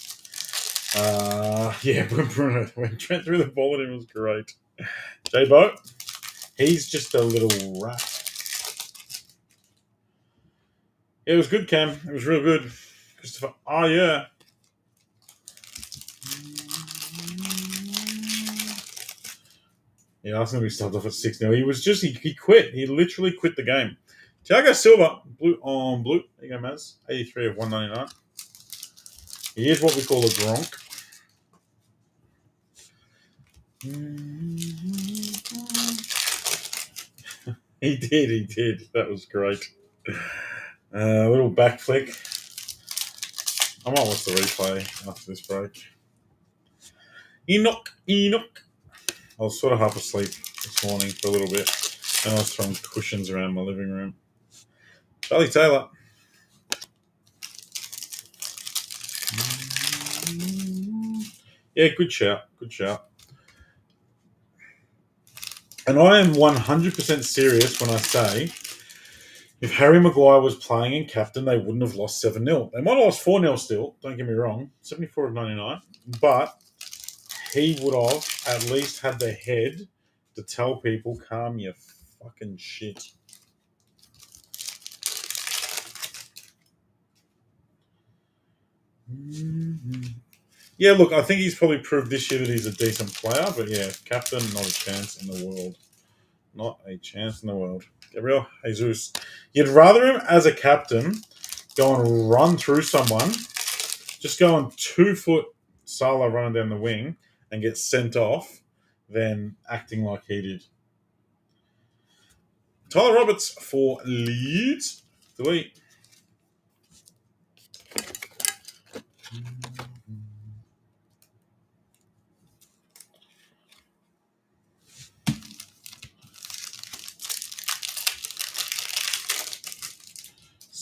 Bruno, when Trent threw the ball at him, was great. J-Bo, he's just a little rat. It was good, Cam. It was real good. Christopher, oh yeah. Yeah, Arsenal started off at 6-0. He quit. He literally quit the game. Thiago Silva, blue on blue. There you go, Maz. 83 of 199. He is what we call a Gronk. He did. That was great. A little back flick. I might watch the replay after this break. Enoch. I was sort of half asleep this morning for a little bit, and I was throwing cushions around my living room. Charlie Taylor. Yeah, good shout. And I am 100% serious when I say if Harry Maguire was playing in captain, they wouldn't have lost 7-0. They might have lost 4-0 still, don't get me wrong, 74 of 99, but he would have at least had the head to tell people, calm your fucking shit. Yeah, look, I think he's probably proved this year that he's a decent player, but yeah, captain, not a chance in the world. Not a chance in the world. Gabriel Jesus. You'd rather him as a captain go and run through someone, just go on 2 foot solo running down the wing and get sent off than acting like he did. Tyler Roberts for Leeds. Delete.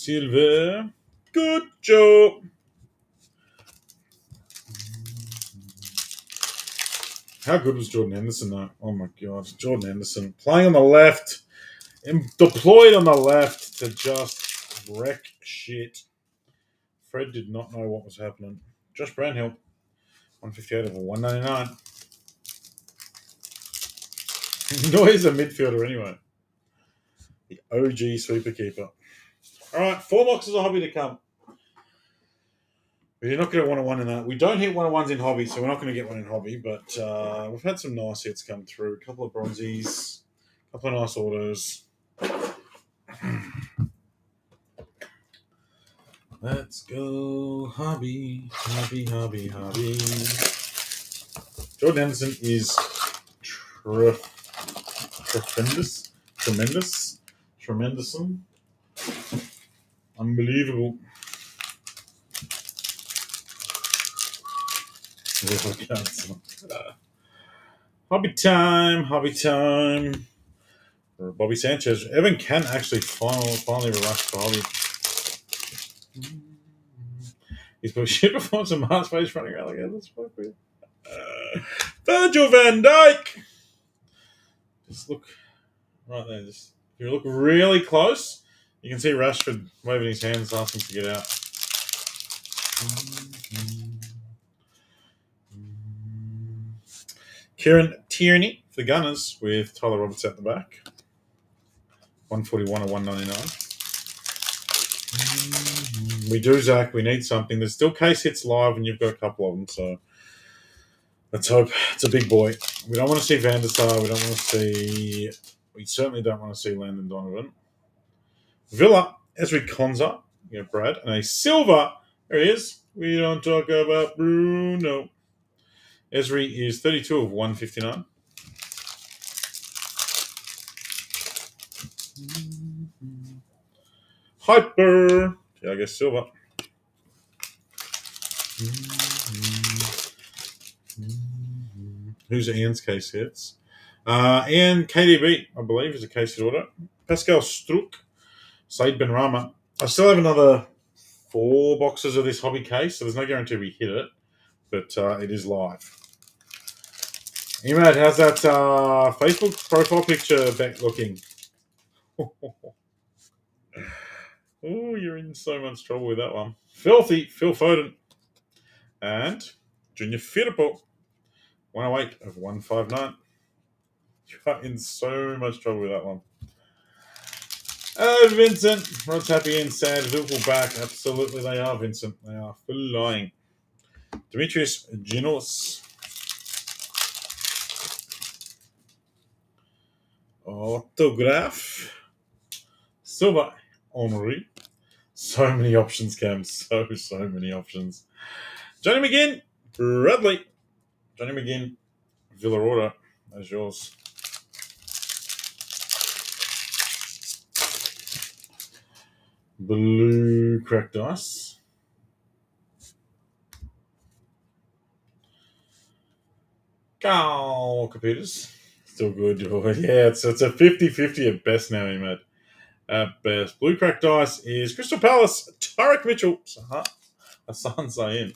Silver. Good job. How good was Jordan Henderson, though? Oh, my God. Jordan Henderson playing on the left and deployed on the left to just wreck shit. Fred did not know what was happening. Josh Brownhill, 158 of 199. Noise a midfielder anyway. The OG sweeper keeper. All right, 4 boxes of hobby to come. You're not going to want a 1 in that. We don't hit 1-on-1s in hobby, so we're not going to get one in hobby. But we've had some nice hits come through. A couple of bronzies, a couple of nice autos. Let's go hobby. Jordan Henderson is tremendous, unbelievable. Hobby time. Bobby Sanchez. Evan can actually finally rush for hobby. He's put shit performance in March face running around like that. That's quite weird. Virgil van Dijk. Just look right there. If you look really close, you can see Rashford waving his hands, asking to get out. Kieran Tierney for the Gunners with Tyler Roberts out the back. 141 or 199. We do, Zach. We need something. There's still case hits live, and you've got a couple of them. So let's hope it's a big boy. We don't want to see Van der Sar. We certainly don't want to see Landon Donovan. Villa, Esri Konza, Brad, and a silver. There he is. We don't talk about Bruno. Esri is 32 of 159. Hyper. Yeah, I guess silver. Who's Ian's case hits? Ian KDB, I believe, is a case hit order. Pascal Struck, Said Ben Rama. I still have another 4 boxes of this hobby case, so there's no guarantee we hit it, but it is live. Emad, how's that Facebook profile picture back looking? Oh, you're in so much trouble with that one. Filthy, Phil Foden. And Junior Firpo, 108 of 159. You are in so much trouble with that one. Vincent. Rod's happy and sad. Liverpool back. Absolutely they are, Vincent. They are flying. Demetrius Ginos. Autograph. Silver Henry. So many options, Cam. So many options. Johnny McGinn. Bradley. Johnny McGinn. Villa Order. That's yours. Blue cracked ice. Carl Computers. Still good. Yeah, it's a 50-50 at best now, Emad. At best. Blue cracked ice is Crystal Palace. Tarek Mitchell. Hassan Zayn.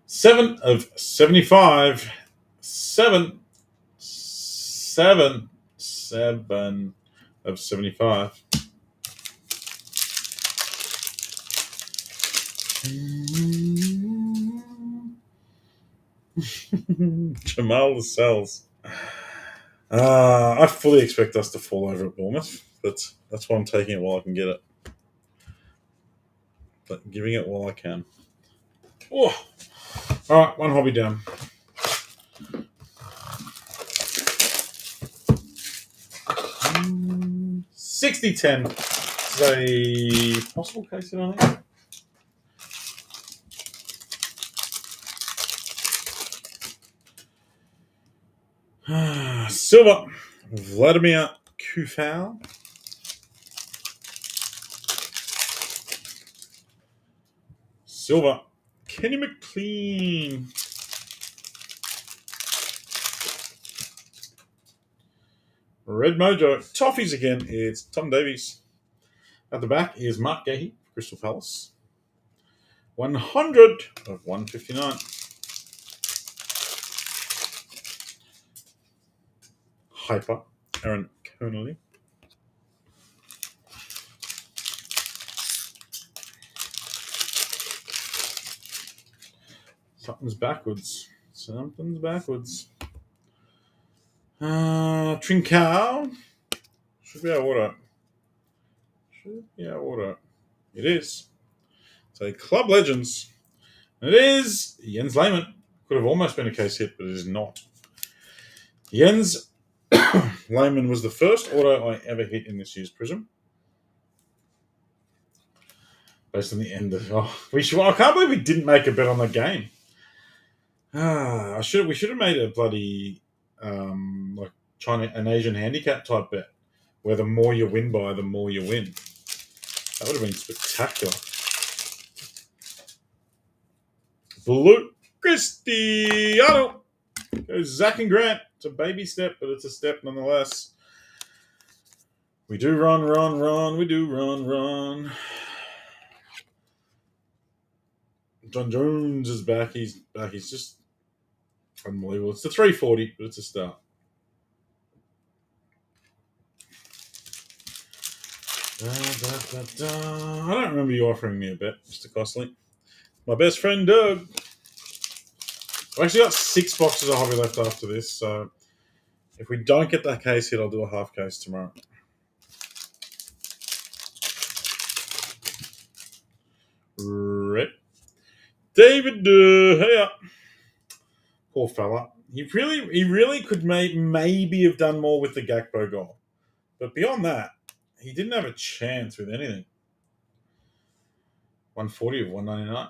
7 of 75. 7 of 75. Jamal Lascelles. I fully expect us to fall over at Bournemouth. That's why I'm taking it while I can get it. But giving it while I can. Oh. All right, 1 hobby down. Mm, 60-10. Is a possible case in on it? Silver, Vladimir Kufal. Silver, Kenny McLean. Red Mojo. Toffees again. It's Tom Davies. At the back is Mark Gahey, Crystal Palace. 100 of 159. Hyper, Aaron Connolly. Something's backwards. Something's backwards. Trincao. Should be our order. Should be our order. It is. So Club Legends. It is Jens Lehmann. Could have almost been a case hit, but it is not. Jens Lehmann was the first auto I ever hit in this year's Prizm. Based on the end of I can't believe we didn't make a bet on the game. We should have made a bloody like an Asian handicap type bet where the more you win by, the more you win. That would have been spectacular. Blue Cristiano. Goes Zach and Grant. It's a baby step, but it's a step nonetheless. We do run. We do run. John Jones is back. He's back. He's just unbelievable. It's the 340, but it's a start. I don't remember you offering me a bet, Mr. Costley. My best friend, Doug. I've actually got 6 boxes of hobby left after this, so if we don't get that case hit, I'll do a half case tomorrow. Red. David De Gea. Poor fella. He really could maybe have done more with the Gakpo goal. But beyond that, he didn't have a chance with anything. 140 of 199.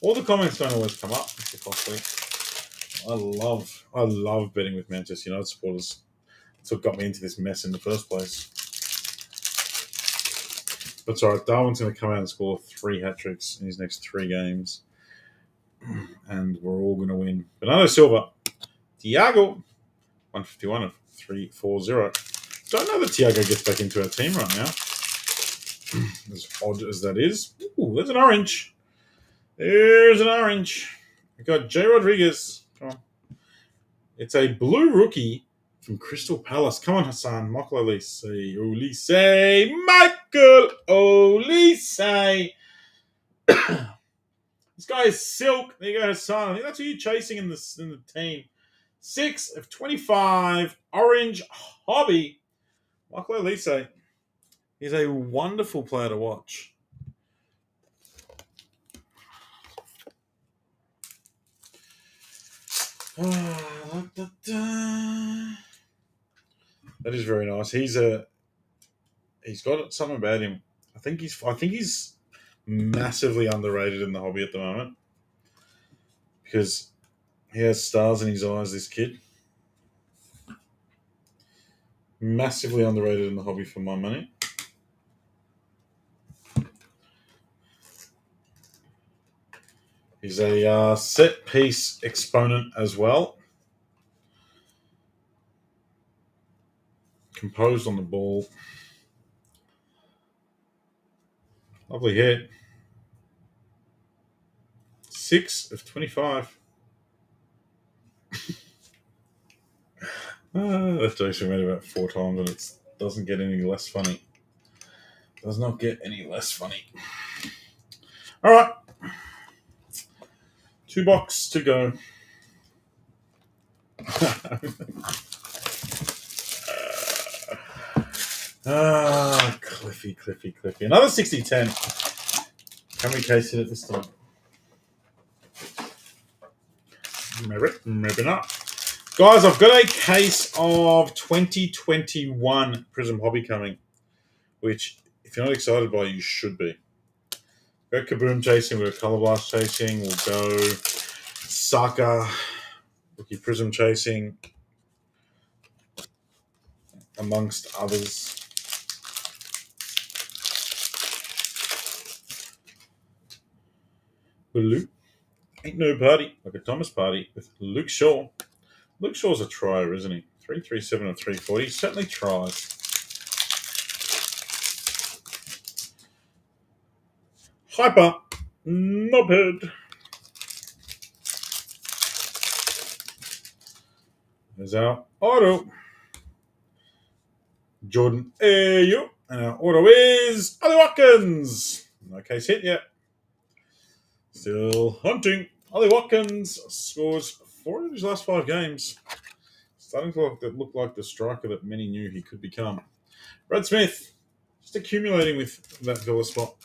All the comments don't always come up, Mr. Costley. I love betting with Manchester United supporters. That's what got me into this mess in the first place. But sorry, Darwin's going to come out and score 3 hat-tricks in his next 3 games. And we're all going to win. Bernardo Silva. Thiago. 151 of 340. Don't know that Thiago gets back into our team right now. As odd as that is. Ooh, there's an orange. There's an orange. We've got J. Rodriguez. Come on. It's a blue rookie from Crystal Palace. Come on, Hassan. Michael Olise. Michael Olise. This guy is silk. There you go, Hassan. I think that's who you're chasing in the team. 6 of 25. Orange hobby. Michael Olise. He's a wonderful player to watch. That is very nice. He's got something about him. I think he's massively underrated in the hobby at the moment because he has stars in his eyes. This kid, massively underrated in the hobby for my money. He's a set piece exponent as well. Composed on the ball. Lovely hit. 6 of 25. That joke's been made about 4 times and it doesn't get any less funny. Does not get any less funny. All right. 2 boxes to go. Cliffy. Another 60-10. Can we case it at this time? Maybe not. Guys, I've got a case of 2021 Prizm Hobby coming, which, if you're not excited by, you should be. We've got Kaboom chasing, we've got Color Blast chasing, we'll go Saka, Rookie Prizm chasing, amongst others. Blue. Ain't no party like a Thomas party with Luke Shaw. Luke Shaw's a trier, isn't he? 337 of 340. Certainly tries. Hyper. Knobhead. There's our auto. Jordan Ayew. And our auto is Ollie Watkins. No case hit yet. Still hunting. Ollie Watkins scores 4 of his last 5 games. Starting to look like the striker that many knew he could become. Brad Smith. Just accumulating with that Villa spot.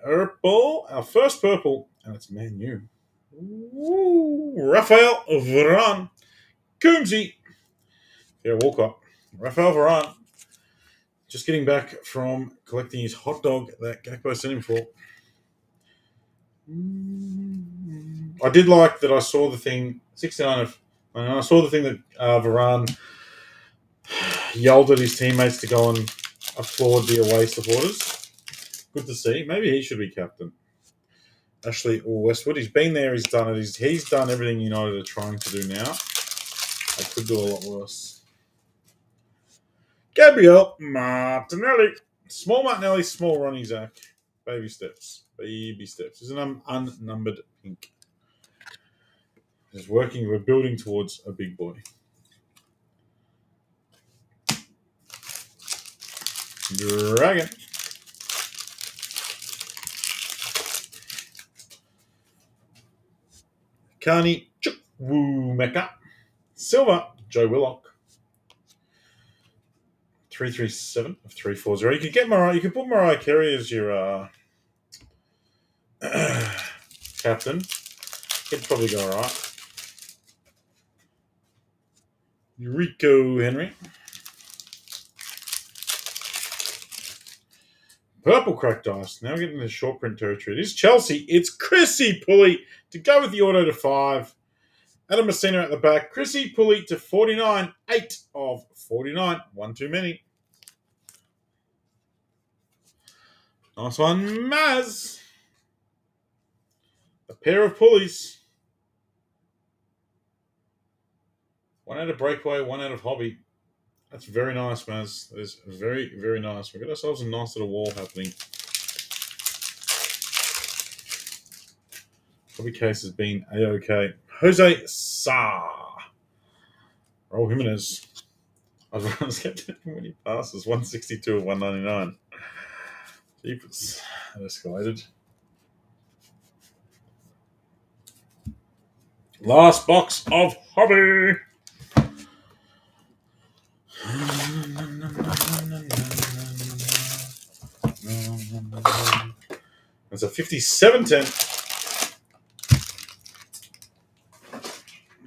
Purple. Our first purple. And it's Man U. Woo! Raphael Varane. Coombsy. Yeah, Walcott. Raphael Varane. Just getting back from collecting his hot dog that Gakpo sent him for. I did like that I saw the thing, 69 of... I saw the thing that Varane yelled at his teammates to go and applaud the away supporters. Good to see. Maybe he should be captain. Ashley or Westwood. He's been there. He's done it. He's done everything United are trying to do now. They could do a lot worse. Gabriel Martinelli. Small Martinelli, small Ronnie Zach. Baby steps. Baby steps. It's an unnumbered pink. It's working. We're building towards a big boy. Dragon. Carney Chukwumeka. Silver. Joe Willock. 337 of 340. You could get Mariah. You could put Mariah Carey as your captain. He'd probably go all right. Rico Henry. Purple cracked ice. Now we're getting into short print territory. It is Chelsea. It's Chrissy Pulley to go with the auto to 5. Adam Messina at the back. Chrissy Pulley to 49. 8 of 49. One too many. Nice one, Maz. A pair of pulleys. 1 out of Breakaway, 1 out of Hobby. That's very nice, Maz. That is very, very nice. We've got ourselves a nice little wall happening. Hobby case has been A-OK. Jose Sa. Raul Jimenez. I was getting how many passes. 162 of 199. Jeepers. That escalated. Last box of Hobby. That's a 57-10.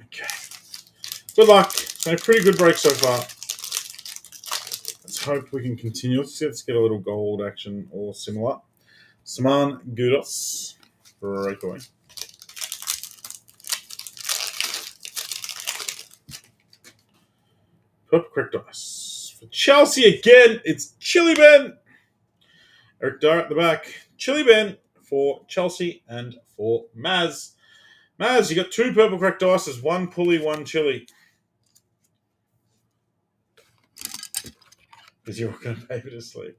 Okay. Good luck. It's been a pretty good break so far. Let's hope we can continue. Let's get a little gold action or similar. Saman Guddos. Breakaway. Purple cracked ice. For Chelsea again, it's Chili Ben. Eric Dyer at the back. Chili Ben for Chelsea and for Maz. Maz, you got 2 purple cracked ices, 1 pulley, 1 chili. Because you're going to baby to sleep.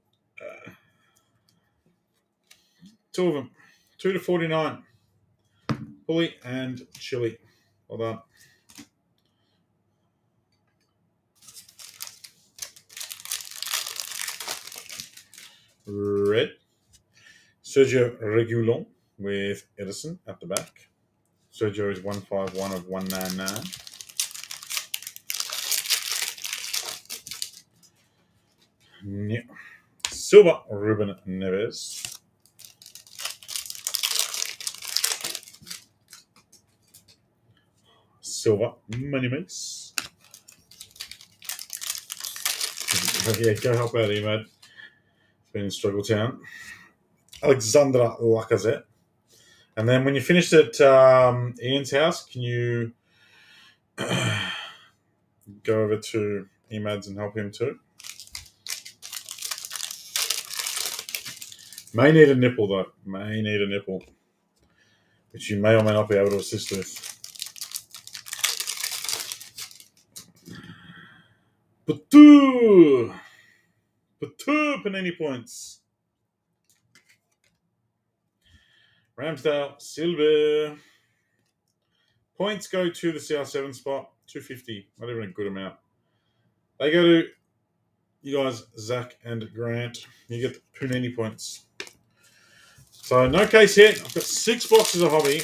2 of them. 2 to 49. Pulley and chili. Well done. Red. Sergio Regulon with Edison at the back. Sergio is 151 of 199. Yeah. Silver, Ruben Neves. Silver, Money Mace. Yeah, go help out here, mate. Been in Struggle Town. Alexandra Lacazette. And then when you finished at Ian's house, can you go over to Emads and help him too? May need a nipple, though. May need a nipple. Which you may or may not be able to assist with. But two Panini points. Ramsdale, Silver. Points go to the CR7 spot, 250. Not even a good amount. They go to you guys, Zach and Grant. You get the Panini points. So no case hit. I've got 6 boxes of hobby.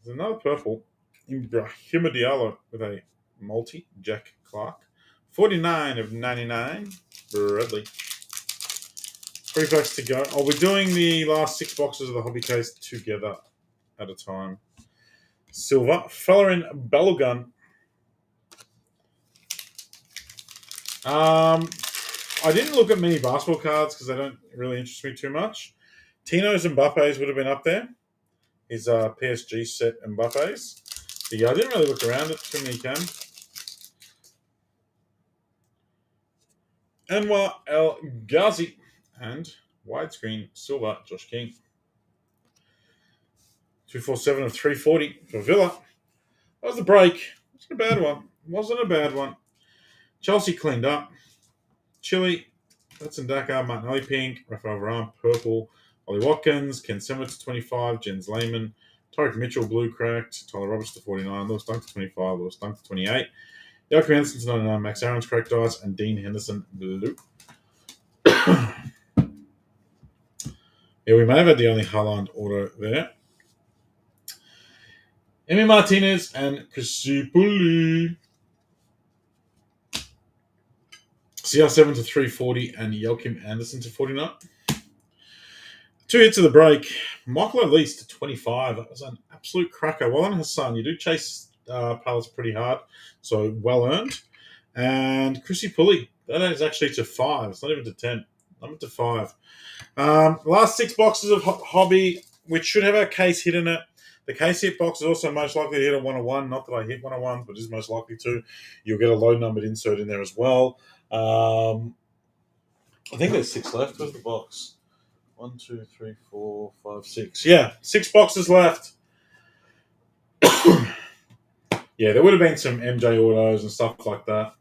There's another purple. Ibrahima Diallo with a multi. Jack Clark. 49 of 99. Bradley. 3 packs to go. I'll be doing the last 6 boxes of the hobby case together at a time. Silver. Fellerin Balogun. I didn't look at many basketball cards because they don't really interest me too much. Tino's Mbappe's would have been up there. His PSG set Mbappe's. But yeah, I didn't really look around at too many cam. Anwar El Ghazi and widescreen silver Josh King. 247 of 340 for Villa. That was the break. Wasn't a bad one. Chelsea cleaned up. Chile, Hudson Dakar, Martinelli pink, Rafael Varane purple, Ollie Watkins, Ken Sema to 25, Jens Lehmann, Tyreek Mitchell blue cracked, Tyler Roberts to 49, Lewis Dunk to 25, Lewis Dunk to 28, Joachim Anderson to 99, Max Aaron's cracked dice, and Dean Henderson blue. Yeah, we may have had the only Haaland auto there. Emi Martinez and Crisipulli. CR7 to 340 and Joachim Anderson to 49. 2 hits of the break. Michael Elise to 25. That was an absolute cracker. Well on Hassan. You do chase pallets pretty hard, so well earned. And Chrissy Pulley. That is actually to 5. It's not even to 10. I'm to 5. Last 6 boxes of hobby, which should have a case hit in it. The case hit box is also most likely to hit a 101. Not that I hit 101s, but is most likely to. You'll get a low numbered insert in there as well. I think there's 6 left. Where's the box? 1, 2, 3, 4, 5, 6. Yeah, 6 boxes left. Yeah, there would have been some MJ autos and stuff like that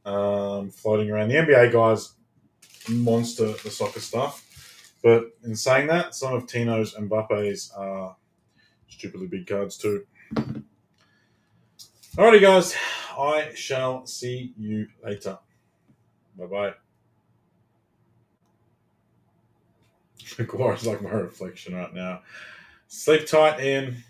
floating around. The NBA guys monster the soccer stuff. But in saying that, some of Tino's and Mbappe's are stupidly big cards too. Alrighty, guys. I shall see you later. Bye-bye. Aguara's like my reflection right now. Sleep tight, Ian.